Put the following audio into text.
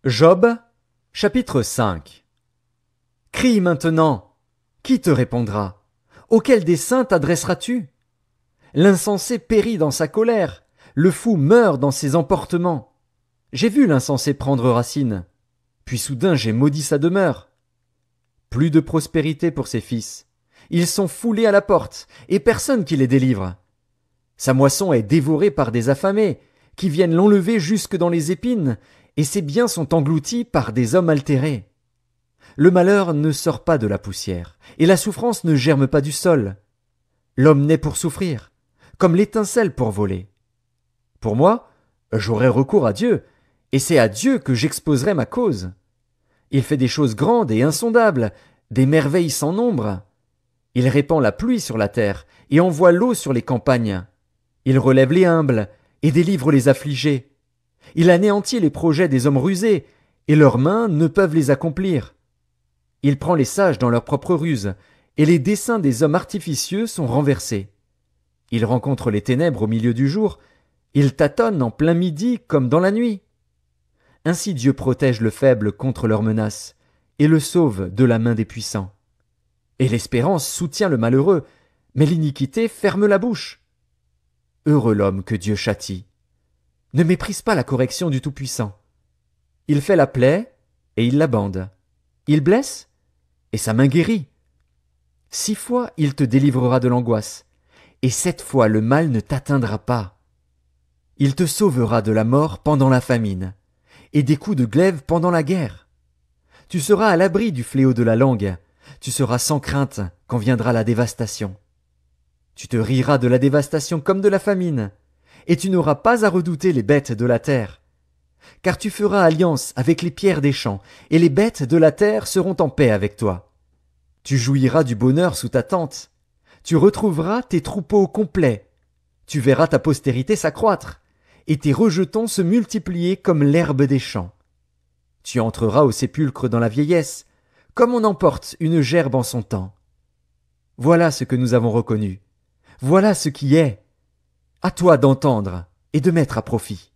Job, chapitre 5. Crie maintenant. Qui te répondra? Auquel des saints t'adresseras-tu? L'insensé périt dans sa colère, le fou meurt dans ses emportements. J'ai vu l'insensé prendre racine, puis soudain j'ai maudit sa demeure. Plus de prospérité pour ses fils. Ils sont foulés à la porte, et personne qui les délivre. Sa moisson est dévorée par des affamés, qui viennent l'enlever jusque dans les épines, et ses biens sont engloutis par des hommes altérés. Le malheur ne sort pas de la poussière, et la souffrance ne germe pas du sol. L'homme naît pour souffrir, comme l'étincelle pour voler. Pour moi, j'aurai recours à Dieu, et c'est à Dieu que j'exposerai ma cause. Il fait des choses grandes et insondables, des merveilles sans nombre. Il répand la pluie sur la terre, et envoie l'eau sur les campagnes. Il relève les humbles, et délivre les affligés. Il anéantit les projets des hommes rusés, et leurs mains ne peuvent les accomplir. Il prend les sages dans leur propre ruse, et les desseins des hommes artificieux sont renversés. Il rencontre les ténèbres au milieu du jour, il tâtonne en plein midi comme dans la nuit. Ainsi Dieu protège le faible contre leurs menaces, et le sauve de la main des puissants. Et l'espérance soutient le malheureux, mais l'iniquité ferme la bouche. Heureux l'homme que Dieu châtie. Ne méprise pas la correction du Tout-Puissant. Il fait la plaie, et il la bande. Il blesse, et sa main guérit. 6 fois il te délivrera de l'angoisse, et 7 fois le mal ne t'atteindra pas. Il te sauvera de la mort pendant la famine, et des coups de glaive pendant la guerre. Tu seras à l'abri du fléau de la langue, tu seras sans crainte quand viendra la dévastation. Tu te riras de la dévastation comme de la famine, et tu n'auras pas à redouter les bêtes de la terre. Car tu feras alliance avec les pierres des champs, et les bêtes de la terre seront en paix avec toi. Tu jouiras du bonheur sous ta tente. Tu retrouveras tes troupeaux complets. Tu verras ta postérité s'accroître, et tes rejetons se multiplier comme l'herbe des champs. Tu entreras au sépulcre dans la vieillesse, comme on emporte une gerbe en son temps. Voilà ce que nous avons reconnu. Voilà ce qui est. À toi d'entendre et de mettre à profit.